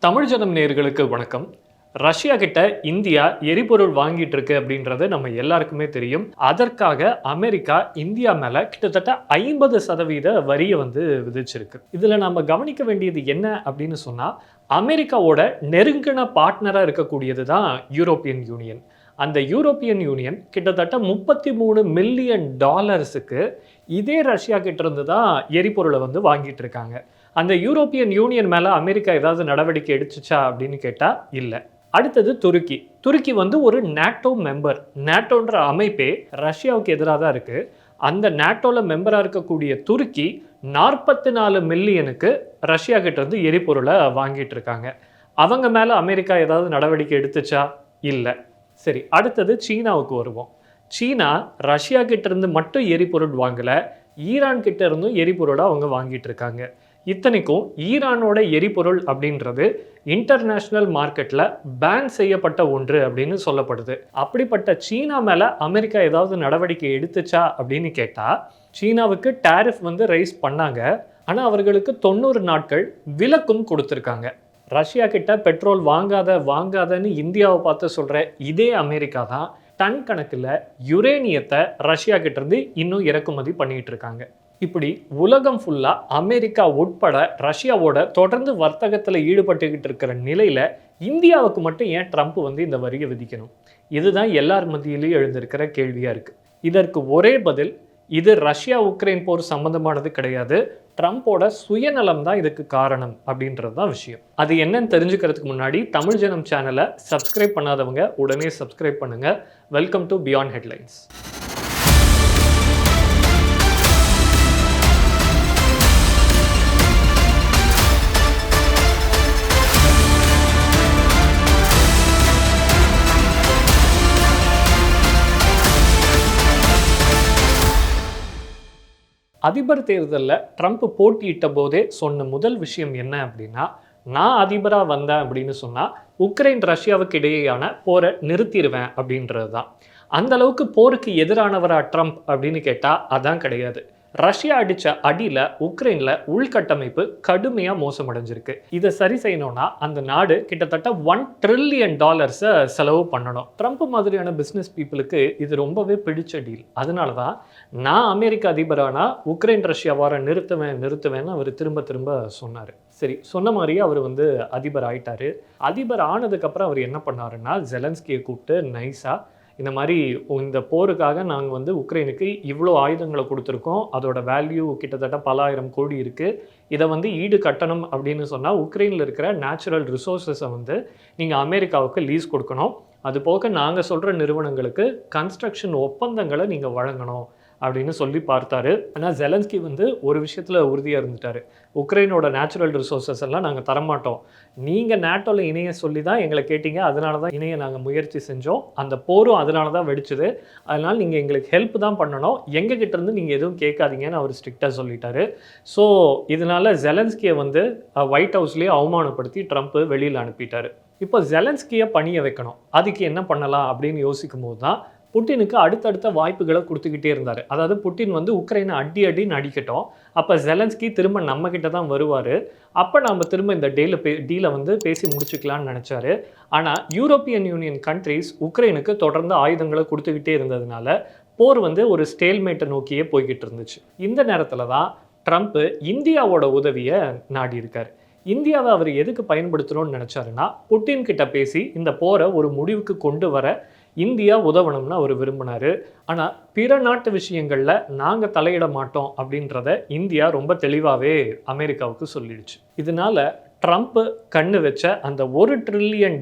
தமிழ் ஜனம் நேயர்களுக்கு வணக்கம். ரஷ்யா கிட்ட இந்தியா எரிபொருள் வாங்கிட்டு இருக்கு அப்படின்றது நம்ம எல்லாருக்குமே தெரியும். அதற்காக அமெரிக்கா இந்தியா மேல கிட்டத்தட்ட 50% வரியை விதிச்சிருக்கு. இதுல நாம கவனிக்க வேண்டியது என்ன அப்படின்னு சொன்னா, அமெரிக்காவோட நெருங்கின பார்ட்னரா இருக்கக்கூடியது தான் யூரோப்பியன் யூனியன். அந்த யூரோப்பியன் யூனியன் கிட்டத்தட்ட $33 மில்லியன் இதே ரஷ்யா கிட்ட இருந்து தான் எரிபொருளை வாங்கிட்டு இருக்காங்க. அந்த யூரோப்பியன் யூனியன் மேல அமெரிக்கா ஏதாவது நடவடிக்கை எடுத்துச்சா அப்படின்னு கேட்டா இல்ல. அடுத்தது துருக்கி. துருக்கி ஒரு நேட்டோ மெம்பர். நேட்டோன்ற அமைப்பே ரஷ்யாவுக்கு எதிராக தான் இருக்கு. அந்த நேட்டோல மெம்பரா இருக்கக்கூடிய துருக்கி 44 மில்லியனுக்கு ரஷ்யா கிட்ட இருந்து எரிபொருளை வாங்கிட்டு இருக்காங்க. அவங்க மேல அமெரிக்கா ஏதாவது நடவடிக்கை எடுத்துச்சா இல்ல. சரி, அடுத்தது சீனாவுக்கு வருவோம். சீனா ரஷ்யா கிட்ட இருந்து மட்டும் எரிபொருள் வாங்கல, ஈரான் கிட்ட இருந்தும் எரிபொருளை அவங்க வாங்கிட்டு இருக்காங்க. இத்தனைக்கும் ஈரானோட எரிபொருள் அப்படின்றது இன்டர்நேஷனல் மார்க்கெட்ல பேன் செய்யப்பட்ட ஒன்று அப்படின்னு சொல்லப்படுது. அப்படிப்பட்ட சீனா மேல அமெரிக்கா ஏதாவது நடவடிக்கை எடுத்துச்சா அப்படின்னு கேட்டா, சீனாவுக்கு டாரிஃப் ரைஸ் பண்ணாங்க. ஆனா அவர்களுக்கு 90 நாட்கள் விலக்கும் கொடுத்திருக்காங்க. ரஷ்யா கிட்ட பெட்ரோல் வாங்காதன்னு இந்தியாவை பார்த்து சொல்ற இதே அமெரிக்கா தான் டன் கணக்கில் யுரேனியத்தை ரஷ்யா கிட்ட இருந்து இன்னும் இறக்குமதி பண்ணிட்டு இருக்காங்க. இப்படி உலகம் ஃபுல்லா அமெரிக்கா உட்பட ரஷ்யாவோட தொடர்ந்து வர்த்தகத்தில் ஈடுபட்டுக்கிட்டு இருக்கிற நிலையில இந்தியாவுக்கு மட்டும் ஏன் ட்ரம்ப் இந்த வரியை விதிக்கணும்? இதுதான் எல்லார் மத்தியிலையும் எழுந்திருக்கிற கேள்வியா இருக்கு. இதற்கு ஒரே பதில், இது ரஷ்யா உக்ரைன் போர் சம்பந்தமானது கிடையாது, ட்ரம்போட சுயநலம் தான் இதுக்கு காரணம் அப்படின்றது தான் விஷயம். அது என்னன்னு தெரிஞ்சுக்கிறதுக்கு முன்னாடி தமிழ் ஜனம் சேனலை சப்ஸ்கிரைப் பண்ணாதவங்க உடனே சப்ஸ்கிரைப் பண்ணுங்க. Welcome to beyond headlines. அதிபர் தேர்தலில் ட்ரம்ப் போட்டியிட்ட போதே சொன்ன முதல் விஷயம் என்ன அப்படின்னா, நான் அதிபராக வந்தேன் அப்படின்னு சொன்னால் உக்ரைன் ரஷ்யாவுக்கு இடையேயான போரை நிறுத்திடுவேன் அப்படின்றது தான். அந்த அளவுக்கு போருக்கு எதிரானவரா ட்ரம்ப் அப்படின்னு கேட்டால் அதான் கிடையாது. ரஷ்யா அடித்த அடியில் உக்ரைனில் உள்கட்டமைப்பு கடுமையாக மோசமடைஞ்சிருக்கு. இதை சரி செய்யணும்னா அந்த நாடு கிட்டத்தட்ட $1 ட்ரில்லியன் செலவு பண்ணணும். ட்ரம்ப் மாதிரியான பிஸ்னஸ் பீப்புளுக்கு இது ரொம்பவே பிடிச்ச டீல். அதனால தான் நான் அமெரிக்க அதிபரானா உக்ரைன் ரஷ்யா வார நிறுத்துவேன்னு அவர் திரும்ப திரும்ப சொன்னார். சரி, சொன்ன மாதிரியே அவர் அதிபர் ஆயிட்டாரு. அதிபர் ஆனதுக்கப்புறம் அவர் என்ன பண்ணாருன்னா, ஜெலன்ஸ்கியை கூப்பிட்டு நைஸாக இந்த மாதிரி இந்த போருக்காக நாங்கள் உக்ரைனுக்கு இவ்வளோ ஆயுதங்களை கொடுத்துருக்கோம், அதோட வேல்யூ கிட்டத்தட்ட பல ஆயிரம் கோடி இருக்குது, இதை ஈடு கட்டணும் அப்படின்னு சொன்னால் உக்ரைனில் இருக்கிற நேச்சுரல் ரிசோர்ஸஸை நீங்கள் அமெரிக்காவுக்கு லீஸ் கொடுக்கணும், அது போக நாங்கள் சொல்கிற நிறுவனங்களுக்கு கன்ஸ்ட்ரக்ஷன் ஒப்பந்தங்களை நீங்கள் வழங்கணும் அப்படின்னு சொல்லி பார்த்தாரு. ஆனால் ஜெலன்ஸ்கி ஒரு விஷயத்தில் உறுதியாக இருந்துட்டார். உக்ரைனோட நேச்சுரல் ரிசோர்ஸஸ் எல்லாம் நாங்கள் தரமாட்டோம், நீங்கள் நேட்டோவில் இணைய சொல்லி தான் எங்களை கேட்டீங்க, அதனால தான் இணைய நாங்கள் முயற்சி செஞ்சோம், அந்த போரும் அதனால தான் வெடிச்சுது, அதனால் நீங்கள் எங்களுக்கு ஹெல்ப் தான் பண்ணணும், எங்ககிட்ட இருந்து நீங்கள் எதுவும் கேட்காதீங்கன்னு அவர் ஸ்ட்ரிக்டாக சொல்லிட்டாரு. ஸோ இதனால் ஜெலன்ஸ்கியை ஒயிட் ஹவுஸ்லேயே அவமானப்படுத்தி ட்ரம்ப் வெளியில் அனுப்பிட்டார். இப்போ ஜெலன்ஸ்கியை பணிய வைக்கணும், அதுக்கு என்ன பண்ணலாம் அப்படின்னு யோசிக்கும் போது தான் புட்டினுக்கு அடுத்தடுத்த வாய்ப்புகளை கொடுத்துக்கிட்டே இருந்தார். அதாவது புட்டின் உக்ரைனை அடின்னு அடிக்கட்டும், அப்போ ஜெலன்ஸ்கி திரும்ப நம்மக்கிட்ட தான் வருவார், அப்போ நம்ம திரும்ப இந்த டீலை பேசி முடிச்சுக்கலான்னு நினச்சாரு. ஆனால் யூரோப்பியன் யூனியன் கண்ட்ரிஸ் உக்ரைனுக்கு தொடர்ந்து ஆயுதங்களை கொடுத்துக்கிட்டே இருந்ததுனால போர் ஒரு ஸ்டேல்மேட்டை நோக்கியே போய்கிட்டு இருந்துச்சு. இந்த நேரத்தில் தான் ட்ரம்ப் இந்தியாவோட உதவியை நாடி இருக்கார். இந்தியாவை அவர் எதுக்கு பயன்படுத்தணும்னு நினச்சாருன்னா, புட்டின் கிட்ட பேசி இந்த போரை ஒரு முடிவுக்கு கொண்டு வர இந்தியா உதவணும்னு அவர் விரும்பினார். ஆனால் பிற நாட்டு விஷயங்களில் நாங்கள் தலையிட மாட்டோம் அப்படின்றத இந்தியா ரொம்ப தெளிவாகவே அமெரிக்காவுக்கு சொல்லிடுச்சு. இதனால ட்ரம்ப் கண்ணு வச்ச அந்த $1 ட்ரில்லியன்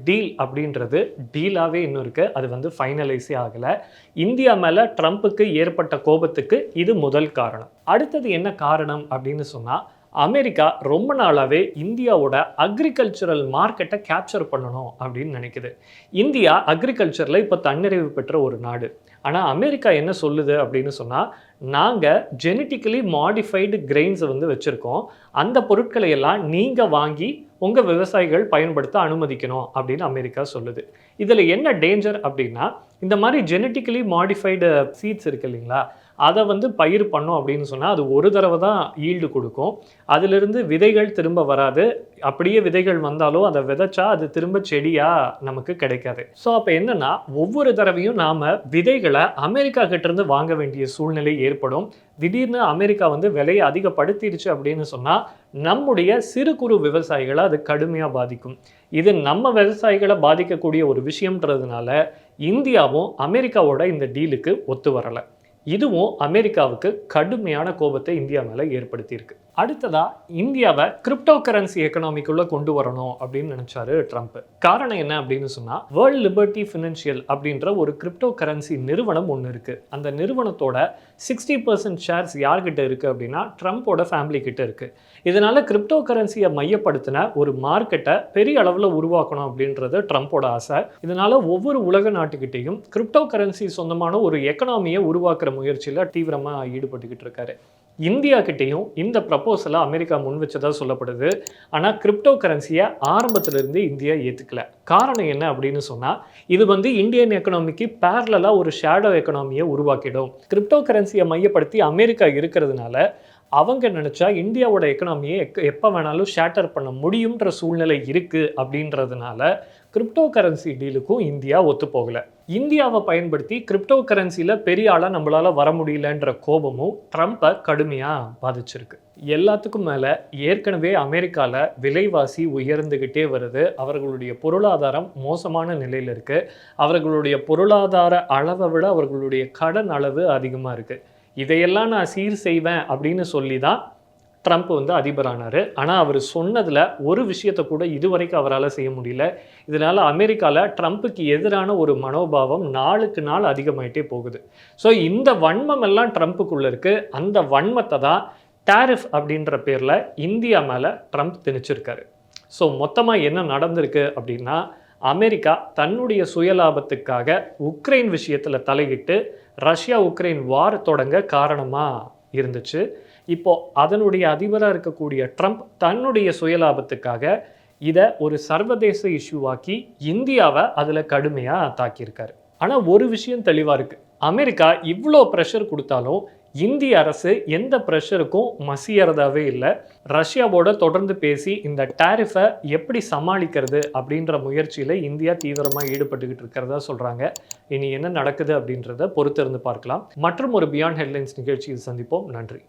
டீல் அப்படின்றது டீலாகவே இன்னும் இருக்குது, அது ஃபைனலைஸே ஆகலை. இந்தியா மேலே ட்ரம்ப்புக்கு ஏற்பட்ட கோபத்துக்கு இது முதல் காரணம். அடுத்தது என்ன காரணம் அப்படின்னு சொன்னால், அமெரிக்கா ரொம்ப நாளாகவே இந்தியாவோட அக்ரிகல்ச்சரல் மார்க்கெட்டை கேப்சர் பண்ணணும் அப்படின்னு நினைக்குது. இந்தியா அக்ரிகல்ச்சரில் இப்போ தன்னிறைவு பெற்ற ஒரு நாடு. ஆனால் அமெரிக்கா என்ன சொல்லுது அப்படின்னு சொன்னால், நாங்கள் ஜெனட்டிக்கலி மாடிஃபைடு கிரெயின்ஸை வச்சுருக்கோம், அந்த பொருட்களை எல்லாம் நீங்கள் வாங்கி உங்கள் விவசாயிகள் பயன்படுத்த அனுமதிக்கணும் அப்படின்னு அமெரிக்கா சொல்லுது. இதில் என்ன டேஞ்சர் அப்படின்னா, இந்த மாதிரி ஜெனட்டிக்கலி மாடிஃபைடு சீட்ஸ் இருக்கு இல்லைங்களா, அதை வந்து பயிர் பண்ணோம் அப்படின்னு சொன்னால் அது ஒரு தடவை தான் ஈல்டு கொடுக்கும். அதிலிருந்து விதைகள் திரும்ப வராது. அப்படியே விதைகள் வந்தாலும் அதை விதைச்சா அது திரும்ப செடியாக நமக்கு கிடைக்காது. ஸோ அப்போ என்னன்னா, ஒவ்வொரு தடவையும் நாம் விதைகளை அமெரிக்கா கிட்டேருந்து வாங்க வேண்டிய சூழ்நிலை ஏற்படும். திடீர்னு அமெரிக்கா வந்து விலையை அதிகப்படுத்திடுச்சு அப்படின்னு சொன்னால் நம்முடைய சிறு குறு விவசாயிகளை அது கடுமையாக பாதிக்கும். இது நம்ம விவசாயிகளை பாதிக்கக்கூடிய ஒரு விஷயம்ன்றதுனால இந்தியாவும் அமெரிக்காவோட இந்த டீலுக்கு ஒத்து வரலை. இதுவும் அமெரிக்காவுக்கு கடுமையான கோபத்தை இந்தியா மேலே ஏற்படுத்தியிருக்கு. அடுத்ததா இந்தியாவை கிரிப்டோ கரன்சி எக்கனாமிக்குள்ள கொண்டு வரணும் அப்படின்னு நினைச்சாரு ட்ரம்ப். காரணம் என்ன அப்படின்னு சொன்னா, வேர்ல்ட் லிபர்ட்டி ஃபினான்ஷியல் அப்படின்ற ஒரு கிரிப்டோ கரன்சி நிறுவனம் ஒன்று இருக்கு. அந்த நிறுவனத்தோட 60% ஷேர்ஸ் யார்கிட்ட இருக்கு அப்படின்னா ட்ரம்ப்போட ஃபேமிலி கிட்ட இருக்கு. இதனால கிரிப்டோ கரன்சியை மையப்படுத்தின ஒரு மார்க்கெட்டை பெரிய அளவில் உருவாக்கணும் அப்படின்றது ட்ரம்ப்போட ஆசை. இதனால ஒவ்வொரு உலக நாட்டுக்கிட்டையும் கிரிப்டோ கரன்சி சொந்தமான ஒரு எக்கனாமியை உருவாக்குற முயற்சியில் தீவிரமாக ஈடுபட்டுக்கிட்டு இருக்காரு. இந்தியா கிட்டேயும் இந்த ப்ரப்போசலை அமெரிக்கா முன் வச்சதா சொல்லப்படுது. ஆனால் கிரிப்டோ கரன்சியை ஆரம்பத்திலிருந்து இந்தியா ஏற்றுக்கல. காரணம் என்ன அப்படின்னு சொன்னால், இது வந்து இந்தியன் எக்கனாமிக்கு பேரலாக ஒரு ஷேடோ எக்கனாமியை உருவாக்கிடும். கிரிப்டோ கரன்சியை மையப்படுத்தி அமெரிக்கா இருக்கிறதுனால அவங்க நினச்சா இந்தியாவோட எக்கனாமியை எப்போ வேணாலும் ஷேட்டர் பண்ண முடியுன்ற சூழ்நிலை இருக்குது. அப்படின்றதுனால கிரிப்டோ கரன்சி டீலுக்கும் இந்தியா ஒத்துப்போகலை. இந்தியாவை பயன்படுத்தி கிரிப்டோ கரன்சியில் பெரிய ஆளாக நம்மளால் வர முடியலன்ற கோபமும் ட்ரம்ப்பை கடுமையாக பாதிச்சிருக்கு. எல்லாத்துக்கும் மேலே ஏற்கனவே அமெரிக்காவில் விலைவாசி உயர்ந்துக்கிட்டே வருது. அவர்களுடைய பொருளாதாரம் மோசமான நிலையில் இருக்குது. அவர்களுடைய பொருளாதார அளவை விட அவர்களுடைய கடன் அளவு அதிகமாக இருக்குது. இதையெல்லாம் நான் சீர் செய்வேன் அப்படின்னு சொல்லி தான் ட்ரம்ப் வந்து அதிபரானார். ஆனால் அவர் சொன்னதில் ஒரு விஷயத்தை கூட இதுவரைக்கும் அவரால் செய்ய முடியல. இதனால் அமெரிக்காவில் ட்ரம்ப்புக்கு எதிரான ஒரு மனோபாவம் நாளுக்கு நாள் அதிகமாயிட்டே போகுது. ஸோ இந்த வன்மம் எல்லாம் ட்ரம்ப்புக்குள்ளே இருக்குது. அந்த வன்மத்தை தான் டேரிஃப் அப்படின்ற பேரில் இந்தியா மேலே ட்ரம்ப் திணிச்சிருக்காரு. ஸோ மொத்தமாக என்ன நடந்திருக்கு அப்படின்னா, அமெரிக்கா தன்னுடைய சுயலாபத்துக்காக உக்ரைன் விஷயத்தில் தலையிட்டு ரஷ்யா உக்ரைன் வார் தொடங்க காரணமாக இருந்துச்சு. இப்போ அதனுடைய அதிபராக இருக்கக்கூடிய ட்ரம்ப் தன்னுடைய சுயலாபத்துக்காக இதை ஒரு சர்வதேச இஷ்யூவாக்கி இந்தியாவை அதில் கடுமையாக தாக்கியிருக்காரு. ஆனால் ஒரு விஷயம் தெளிவாக இருக்குது. அமெரிக்கா இவ்வளோ ப்ரெஷர் கொடுத்தாலும் இந்திய அரசு எந்த ப்ரெஷருக்கும் மசியறதாவே இல்லை. ரஷ்யாவோட தொடர்ந்து பேசி இந்த டேரிஃபை எப்படி சமாளிக்கிறது அப்படின்ற முயற்சியில் இந்தியா தீவிரமாக ஈடுபட்டுக்கிட்டு இருக்கிறதா சொல்கிறாங்க. இனி என்ன நடக்குது அப்படின்றத பொறுத்திருந்து பார்க்கலாம். மற்றும் ஒரு பியாண்ட் ஹெட்லைன்ஸ் நிகழ்ச்சியில் சந்திப்போம். நன்றி.